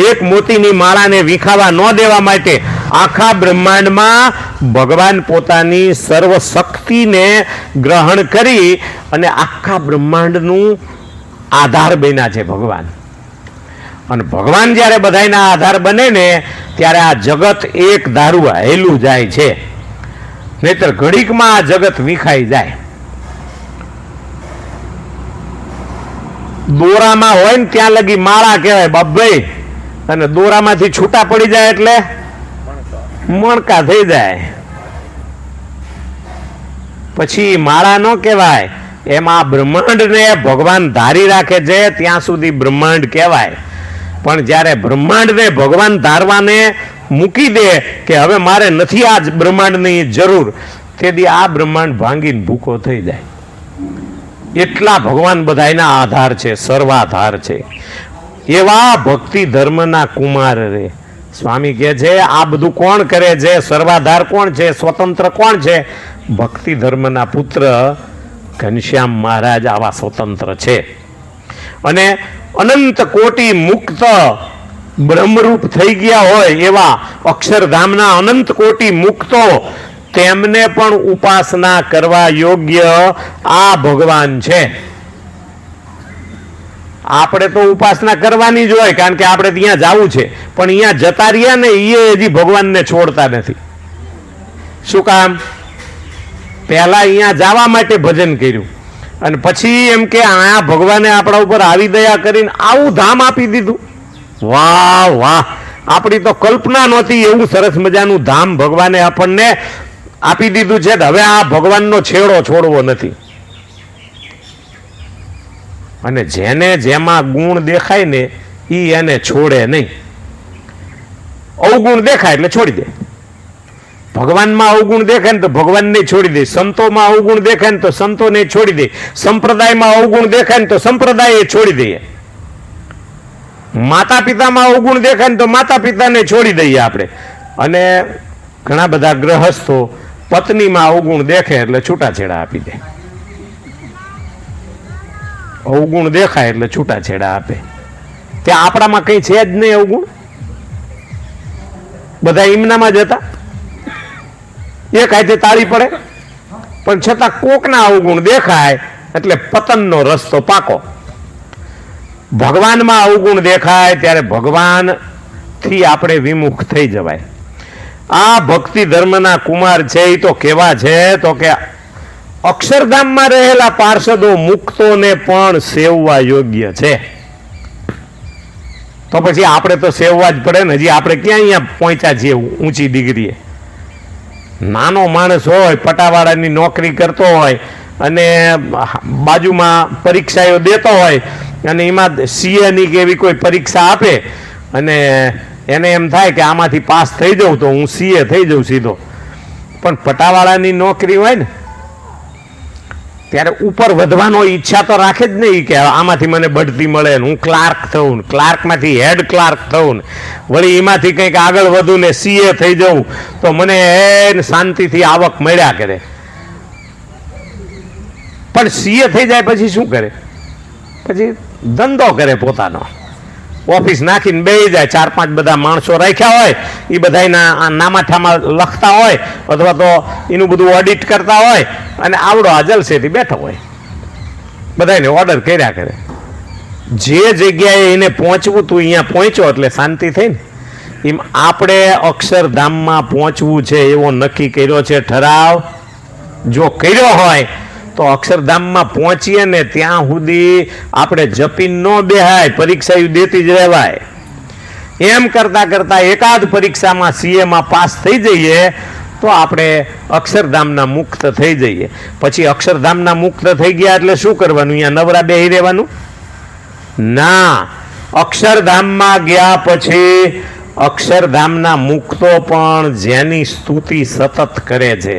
એક મોતીની માળાને વિખાવા ન દેવા માટે આખા બ્રહ્માંડમાં ભગવાન પોતાની સર્વ શક્તિને ગ્રહણ કરી અને આખા બ્રહ્માંડનું આધાર બન્યા છે ભગવાન. અને ભગવાન જ્યારે બધાયના આધાર બને ને ત્યારે આ જગત એક ધારું હેલું જાય છે, નહીતર ઘડીકમાં આ જગત વિખાઈ જાય. દોરામાં હોય ને ત્યાં લગી માળા કહેવાય બાપભાઈ, અને દોરામાંથી છૂટા પડી જાય એટલે મણકા થઈ જાય, પછી માળા ન કહેવાય. એમાં બ્રહ્માંડને ભગવાન ધારી રાખે છે ત્યાં સુધી બ્રહ્માંડ કહેવાય. પણ જ્યારે બ્રહ્માંડને ભગવાન ધારવાને મૂકી દે કે હવે મારે નથી આ બ્રહ્માંડની જરૂર, તેથી આ બ્રહ્માંડ ભાંગીને ભૂકો થઈ જાય. એટલા ભગવાન બધાયના આધાર છે, સર્વાધાર છે. એવા ભક્તિ ધર્મના કુમાર રે. સ્વામી કહે છે આ બધું કોણ કરે છે? સર્વાધાર કોણ છે? સ્વતંત્ર કોણ છે? ભક્તિ ધર્મના પુત્ર ઘનશ્યામ મહારાજ આવા સ્વતંત્ર છે. અને અનંત કોટી મુક્ત બ્રહ્મરૂપ થઈ ગયા હોય એવા અક્ષરધામના અનંત કોટી મુક્તો, તેમને પણ ઉપાસના કરવા યોગ્ય આ ભગવાન છે. આપણે તો ઉપાસના કરવાની જ હોય, કારણ કે આપણે ત્યાં જવું છે, પણ અહીંયા જતા રહ્યા ને એ હજી ભગવાનને છોડતા નથી. શું કામ? પહેલા અહીંયા જવા માટે ભજન કર્યું અને પછી એમ કે આ ભગવાને આપણા ઉપર આવી દયા કરીને આવું ધામ આપી દીધું. વાહ વાહ, આપણી તો કલ્પના નહોતી એવું સરસ મજાનું ધામ ભગવાને આપણને આપી દીધું છે. હવે આ ભગવાનનો છેડો છોડવો નથી. અને જેને જેમાં ગુણ દેખાય ને એ એને છોડે નહીં. અવગુણ દેખાય એટલે છોડી દે. ભગવાનમાં અવગુણ દેખાય ને તો ભગવાનને છોડી દે, સંતોમાં અવગુણ દેખાય ને તો સંતોને છોડી દે, સંપ્રદાયમાં અવગુણ દેખાય ને તો સંપ્રદાય છોડી દઈએ, માતા પિતામાં અવગુણ દેખાય ને તો માતા પિતાને છોડી દઈએ આપણે. અને ઘણા બધા ગ્રહસ્થો પત્નીમાં અવગુણ દેખે એટલે છૂટાછેડા આપી દે. અવગુણ દેખાય એટલે છૂટાછેડા આપે. ત્યાં આપણામાં કઈ છે જ નહીં અવગુણ, બધા ઈમનામાં જ હતા. એક હાથે તાળી પડે, પણ છતાં કોકના અવગુણ દેખાય એટલે પતનનો રસ્તો પાકો. ભગવાનમાં અવગુણ દેખાય ત્યારે ભગવાનથી આપણે વિમુખ થઈ જવાય. આ ભક્તિ ધર્મના કુમાર છે એ તો કેવા છે તો કે અક્ષરધામમાં રહેલા પાર્ષદો મુક્તોને પણ સેવવા યોગ્ય છે. તો પછી આપણે તો સેવવા જ પડે ને. હજી આપણે ક્યાં અહીંયા પહોંચ્યા છીએ ઊંચી ડિગ્રીએ? નાનો માણસ હોય, પટાવાળાની નોકરી કરતો હોય અને બાજુમાં પરીક્ષાઓ દેતો હોય અને એમાં સીએની કે એવી કોઈ પરીક્ષા આપે અને એને એમ થાય કે આમાંથી પાસ થઈ જાઉં તો હું સીએ થઈ જાઉં સીધો. પણ પટાવાળાની નોકરી હોય ને ત્યારે ઉપર વધવાનો ઈચ્છા તો રાખે જ નહીં કે આમાંથી મને બઢતી મળે ને હું ક્લાર્ક થઉં, ક્લાર્કમાંથી હેડ ક્લાર્ક થઉં, વળી એમાંથી કંઈક આગળ વધું ને સીએ થઈ જવું તો મને શાંતિથી આવક મળ્યા કરે. પણ સીએ થઈ જાય પછી શું કરે? પછી ધંધો કરે પોતાનો. ઓફિસ નાખીને બેસી જાય, 4-5 બધા માણસો રાખ્યા હોય, એ બધાના નામાઠામાં લખતા હોય અથવા તો એનું બધું ઓડિટ કરતા હોય, અને આવડો આ જલસેથી બેઠો હોય, બધાને ઓર્ડર કર્યા કરે. જે જગ્યાએ એને પહોંચવું તું અહીંયા પહોંચ્યો એટલે શાંતિ થઈ ને. એમ આપણે અક્ષરધામમાં પહોંચવું છે એવો નક્કી કર્યો છે ઠરાવ. જો કર્યો હોય તો અક્ષરધામમાં પહોંચીએ ને ત્યાં સુધી આપણે જપીન ન બેહાય, પરીક્ષા દેતી જ રહેવાય. એમ કરતા કરતા એકાદ પરીક્ષામાં સીએમાં પાસ થઈ જઈએ તો આપણે અક્ષરધામના મુક્ત થઈ જઈએ. પછી અક્ષરધામના મુક્ત થઈ ગયા એટલે શું કરવાનું? અહીંયા નવરા બેહી રહેવાનું ના. અક્ષરધામમાં ગયા પછી અક્ષરધામના મુક્તો પણ જેની સ્તુતિ સતત કરે છે,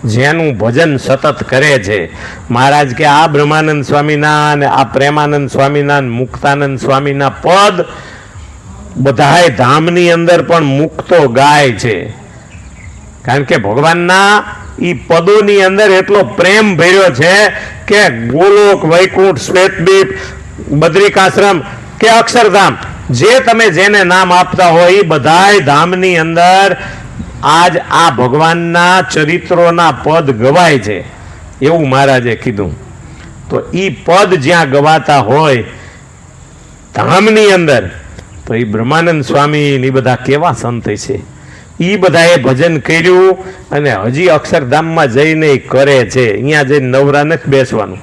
જેનું ભજન સતત કરે છે. મહારાજ કે આ બ્રહ્માનંદ સ્વામીના અને આ પ્રેમાનંદ સ્વામીના મુક્તાનંદ સ્વામીના પદ બધાય ધામની અંદર પણ મુક્તો ગાય છે. કારણ કે ભગવાનના એ પદોની અંદર એટલો પ્રેમ ભર્યો છે કે ગોલોક, વૈકુંઠ, શ્વેતદીપ, બદ્રિકાશ્રમ કે અક્ષરધામ, જે તમે જેને નામ આપતા હોય એ બધાય ધામની અંદર આજ આ ભગવાનના ચરિત્રોના પદ ગવાય છે એવું મહારાજે કીધું. તો એ પદ જ્યાં ગવાતા હોય ધામની અંદર, તો એ બ્રહ્માનંદ સ્વામી એ બધા કેવા સંત છે. એ બધાએ ભજન કર્યું અને હજી અક્ષરધામમાં જઈને કરે છે. અહીંયા જઈને નવરા નથી બેસવાનું.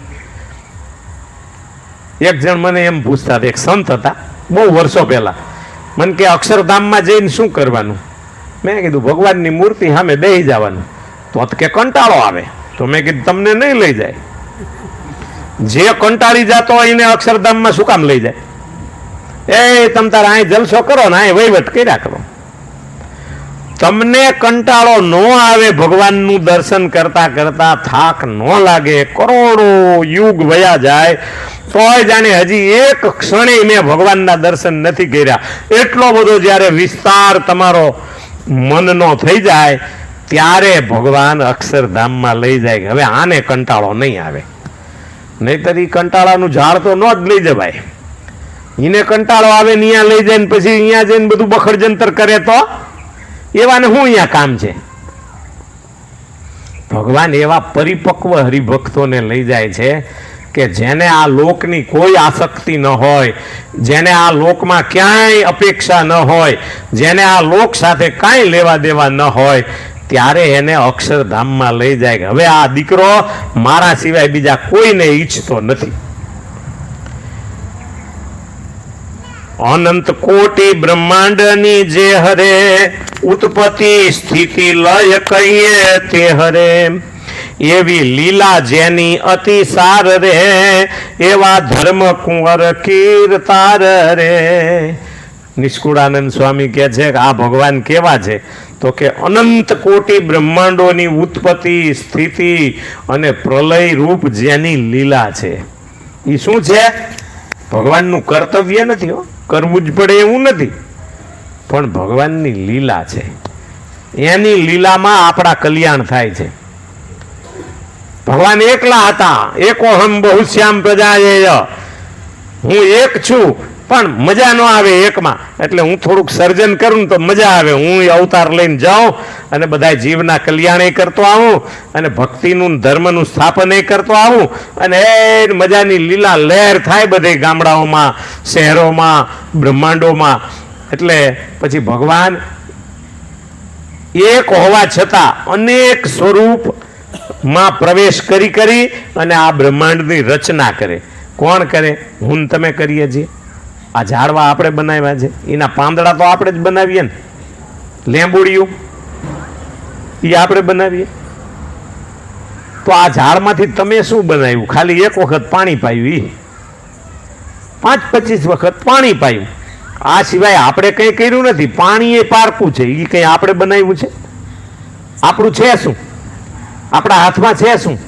એક જણ મને એમ પૂછતા હતા, એક સંત હતા બહુ વર્ષો પહેલા, મને કે અક્ષરધામમાં જઈને શું કરવાનું? મેં કીધું ભગવાનની મૂર્તિ સામે બેસી જવાનું. તો કે કંટાળો આવે. તો મેં કીધું તમને નહીં લઈ જાય. જે કંટાળી જતો હોય એને અક્ષરધામમાં શું કામ લઈ જાય? એ તમ તારે અહીં જલસો કરો ને અહીં વહીવટ કર્યા કરો. તમને કંટાળો ન આવે, ભગવાનનું દર્શન કરતા કરતા થાક ન લાગે, કરોડો યુગ વયા જાય તોય જાણે હજી એક ક્ષણે મેં ભગવાનના દર્શન નથી કર્યા, એટલો બધો જ્યારે વિસ્તાર તમારો મનનો થઈ જાય ત્યારે ભગવાન અક્ષરધામમાં લઈ જાય. હવે આને કંટાળો નહીં આવે, નહીતર એ કંટાળાનું ઝાડ તો ન જ લઈ જવાય. એને કંટાળો આવે ને અહીંયા લઈ જાય ને પછી અહીંયા જઈને બધું બખડ જંતર કરે તો એવાને શું અહીંયા કામ છે? ભગવાન એવા પરિપક્વ હરિભક્તોને લઈ જાય છે કે જેને આ લોકની કોઈ આસક્તિ ન હોય, જેને આ લોકમાં ક્યાંય અપેક્ષા ન હોય, જેને આ લોક સાથે કાંઈ લેવા દેવા ન હોય, ત્યારે એને અક્ષરધામમાં લઈ જાય. હવે આ દીકરો મારા સિવાય બીજા કોઈને ઈચ્છતો નથી. અનંત કોટી બ્રહ્માંડની જે હરે, ઉત્પત્તિ સ્થિતિ લય કહીએ તે હરે, એવી લીલા જેની અતિ સાર રે, એવા ધર્મ કુંવર કીર્તાર રે. નિષ્કુળાનંદ સ્વામી કહે છે કે આ ભગવાન કેવા છે? તો કે અનંત કોટી બ્રહ્માંડોની ઉત્પત્તિ સ્થિતિ અને પ્રલય રૂપ જેની લીલા છે. એ શું છે? ભગવાનનું કર્તવ્ય નથી, કરવું જ પડે એવું નથી, પણ ભગવાનની લીલા છે. એની લીલામાં આપણા કલ્યાણ થાય છે. ભગવાન એકલા હતા, એકોહમ બહુશ્યામ પ્રજાયેય, હું એક છું પણ મજા ન આવે એકમાં, એટલે હું થોડુંક સર્જન કરું તો મજા આવે. હું અવતાર લઈને જાઉં અને બધા જીવના કલ્યાણ કરતો આવું અને ભક્તિનું ધર્મનું સ્થાપન કરતો આવું અને એ મજાની લીલા લહેર થાય બધે ગામડાઓમાં, શહેરોમાં, બ્રહ્માંડોમાં. એટલે પછી ભગવાન એક હોવા છતાં અનેક સ્વરૂપમાં પ્રવેશ કરી અને આ બ્રહ્માંડની રચના કરે. કોણ કરે? હું તમે કરીએ છીએ. આ ઝાડવા આપણે બનાવ્યા છે, એના પાંદડા તો આપણે જ બનાવીએ ને. લેંબુડિયું એ આપણે બનાવીએ. તો આ ઝાડમાંથી તમે શું બનાવ્યું? ખાલી એક વખત પાણી પાયું, 5-25 વખત પાણી પાયું. આ સિવાય આપણે કંઈ કર્યું નથી. પાણી એ પારકું છે, એ કંઈ આપણે બનાવ્યું છે? આપણું છે શું? આપણા હાથમાં છે શું?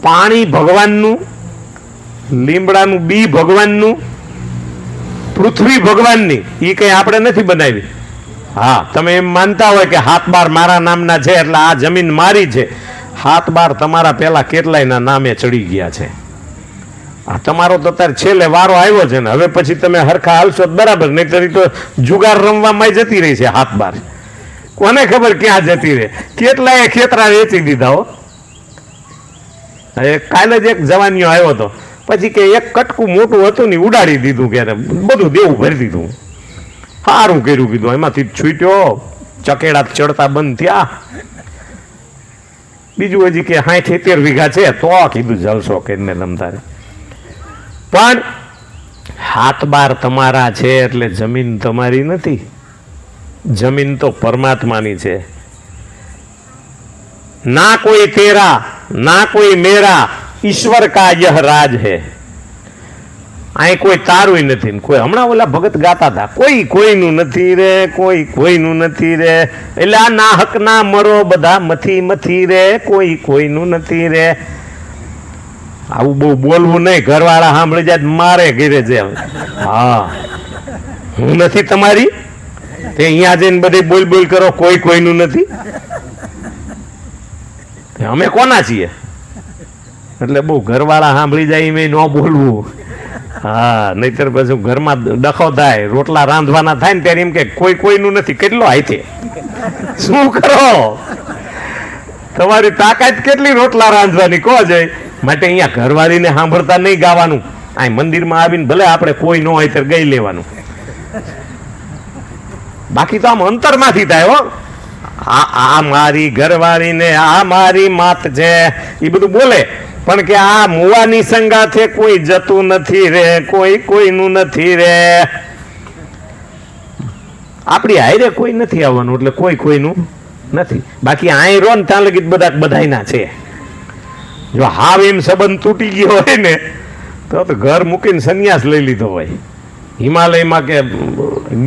પાણી ભગવાનનું, લીમડાનું બી ભગવાનનું, પૃથ્વી ભગવાનની, એ કંઈ આપણે નથી બનાવી. હા, તમે એમ માનતા હોય કે હાથ બાર મારા નામના છે એટલે આ જમીન મારી છે. હાથ બાર તમારા પહેલા કેટલાયના નામે ચડી ગયા છે. આ તમારો તો અત્યારે છેલ્લે વારો આવ્યો છે ને, હવે પછી તમે હરખા હાલશો તો બરાબર, નહીતર તો જુગાર રમવામાં જતી રહી છે હાથ બાર. કોને ખબર ક્યાં જતી રહે, કેટલાય ખેતરા વેચી દીધા હો. કાલે જ એક જવાનીઓ આવ્યો હતો, પછી કે એક કટકું મોટું હતું ને ઉડાડી દીધું, કે બધું દેવું ભરી દીધું. સારું કર્યું કીધું, એમાંથી છૂટ્યો, ચકેડા ચડતા બંધ થયા. બીજું હજી કે 60-70 વીઘા છે, તો કીધું જલસો કરીને લમતારે. પણ હાથ બાર તમારા છે એટલે જમીન તમારી નથી, જમીન તો પરમાત્માની છે. ના કોઈ તેરા ના કોઈ મેરા, ઈશ્વર કા યહ રાજ હે. અહીં કોઈ તારું નથી, કોઈ હમણાં ઓલા ભગત ગાતા હતા, કોઈ કોઈનું નથી રે, કોઈ કોઈનું નથી રે, એટલે આ ના હક ના મરો બધા મથી મથી રે, કોઈ કોઈનું નથી રે. આવું બહુ બોલવું નહીં, ઘરવાળા સાંભળી જાય મારે ઘેરે છે. હા, હું નથી તમારી, તે અહીંયા જઈને બધી બોલ બોલ કરો, કોઈ કોઈનું નથી. અમે કોના છીએ? એટલે બહુ ઘરવાળા સાંભળી જાય મેં ન બોલવું. હા, નહીતર પછી ઘરમાં ડખો થાય, રોટલા રાંધવાના થાય ને ત્યારે એમ કે કોઈ કોઈનું નથી. કેટલો હાથે શું કરો? તમારી તાકાત કેટલી રોટલા રાંધવાની કહો જાય. માટે અહીંયા ઘરવાળીને સાંભળતા નહીં ગાવાનું, આ મંદિરમાં આવીને ભલે આપણે કોઈ ન હોય ત્યારે ગઈ લેવાનું. બાકી તો આમ અંતરમાંથી થાય હો. આ મારી ઘરવાળીને આ મારી માત છે એ બધું બોલે, પણ કે આ મુવાની સંગાથે કોઈ જતું નથી રે, કોઈ કોઈનું નથી રે. આપણી હારે કોઈ નથી આવવાનું, એટલે કોઈ કોઈનું નથી. બાકી આય રો ને ત્યાં લગી બધાયના છે. જો હાવ એમ સંબંધ તૂટી ગયો હોય ને તો ઘર મૂકીને સંન્યાસ લઈ લીધો હોય, હિમાલયમાં કે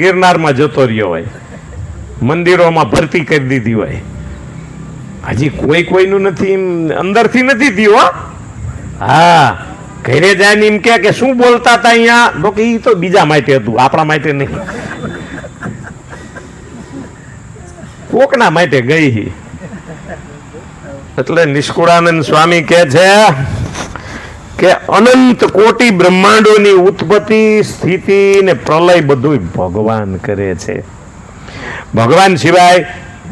ગિરનારમાં જતો રહ્યો હોય, મંદિરોમાં ભરતી કરી દીધી હોય. હજી કોઈ કોઈનું નથી, અંદરથી નથી થયું. હા, ઘરે જાય એમ કે શું બોલતા હતા અહીંયા, તો કે એ તો બીજા માટે હતું, આપણા માટે નહીં, કોકના માટે ગઈ. એટલે નિષ્કુળાનંદ સ્વામી કહે છે કે અનંત કોટી બ્રહ્માંડોની ઉત્પત્તિ, સ્થિતિ ને પ્રલય બધું ભગવાન કરે છે. ભગવાન સિવાય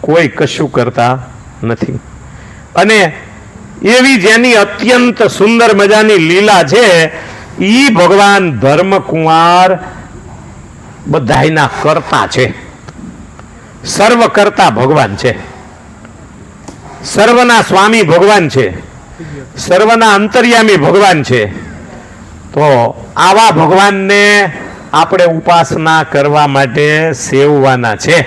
કોઈ કશું કરતા નથી. અને એવી જેની અત્યંત સુંદર મજાની લીલા છે, ઈ ભગવાન ધર્મકુમાર બધાયના કરતા છે, સર્વ કરતા ભગવાન છે, સર્વના સ્વામી ભગવાન છે, સર્વના અંતર્યામી ભગવાન છે. તો આવા ભગવાનને આપણે ઉપાસના કરવા માટે સેવવાના છે,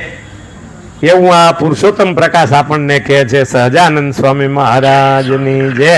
એવું આ પુરુષોત્તમ પ્રકાશ આપણને કહે છે. સહજાનંદ સ્વામી મહારાજની જય.